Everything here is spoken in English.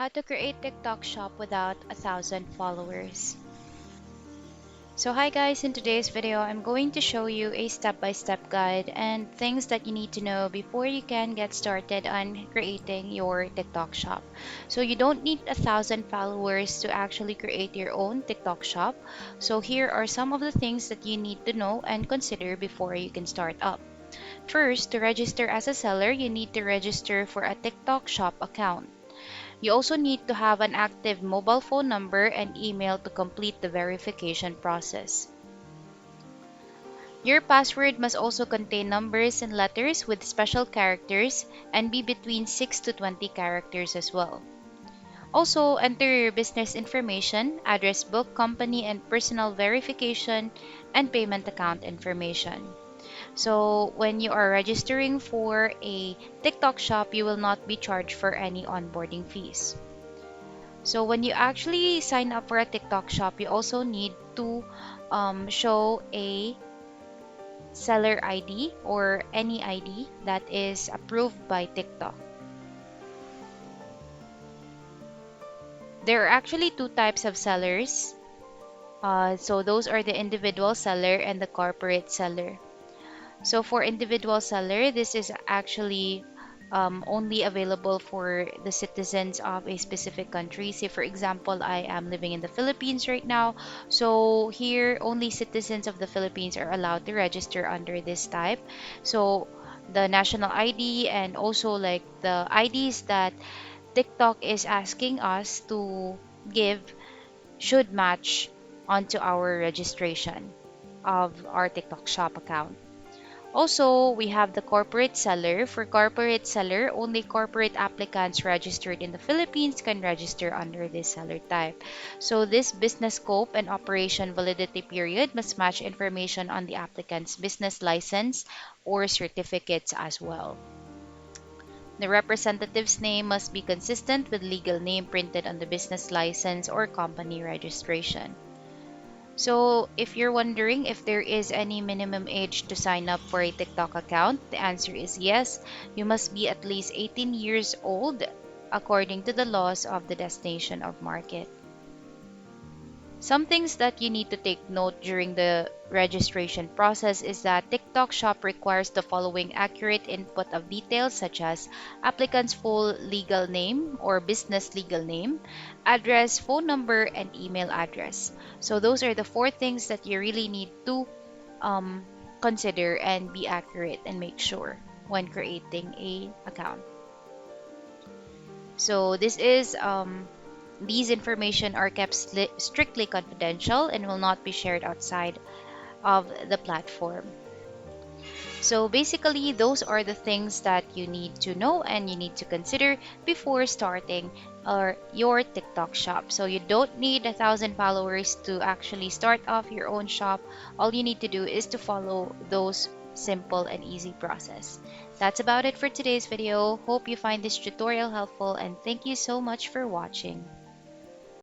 How to create TikTok shop without 1,000 followers. So hi guys, in today's video I'm going to show you a step-by-step guide and things that you need to know before you can get started on creating your TikTok shop. So you don't need 1,000 followers to actually create your own TikTok shop. So here are some of the things that you need to know and consider before you can start up. First, to register as a seller, you need to register for a TikTok shop account. You also need to have an active mobile phone number and email to complete the verification process. Your password must also contain numbers and letters with special characters and be between 6 to 20 characters as well. Also, enter your business information, address book, company and personal verification, and payment account information. So, when you are registering for a TikTok shop, you will not be charged for any onboarding fees. So when you actually sign up for a TikTok shop, you also need to show a seller ID or any ID that is approved by TikTok. There are actually two types of sellers. So those are the individual seller and the corporate seller. So for individual seller, this is actually only available for the citizens of a specific country. Say, for example, I am living in the Philippines right now. So here, only citizens of the Philippines are allowed to register under this type. So the national ID and also like the IDs that TikTok is asking us to give should match onto our registration of our TikTok shop account. Also, we have the corporate seller. For corporate seller, only corporate applicants registered in the Philippines can register under this seller type. So this business scope and operation validity period must match information on the applicant's business license or certificates as well. The representative's name must be consistent with legal name printed on the business license or company registration. So, if you're wondering if there is any minimum age to sign up for a TikTok account, the answer is yes. You must be at least 18 years old according to the laws of the destination of market. Some things that you need to take note during the registration process is that TikTok Shop requires the following accurate input of details such as applicant's full legal name or business legal name, address, phone number, and email address. So those are the four things that you really need to consider and be accurate and make sure when creating a account. So these information are kept strictly confidential and will not be shared outside of the platform. So basically, those are the things that you need to know and you need to consider before starting your TikTok shop. So you don't need 1,000 followers to actually start off your own shop. All you need to do is to follow those simple and easy process. That's about it for today's video. Hope you find this tutorial helpful and thank you so much for watching.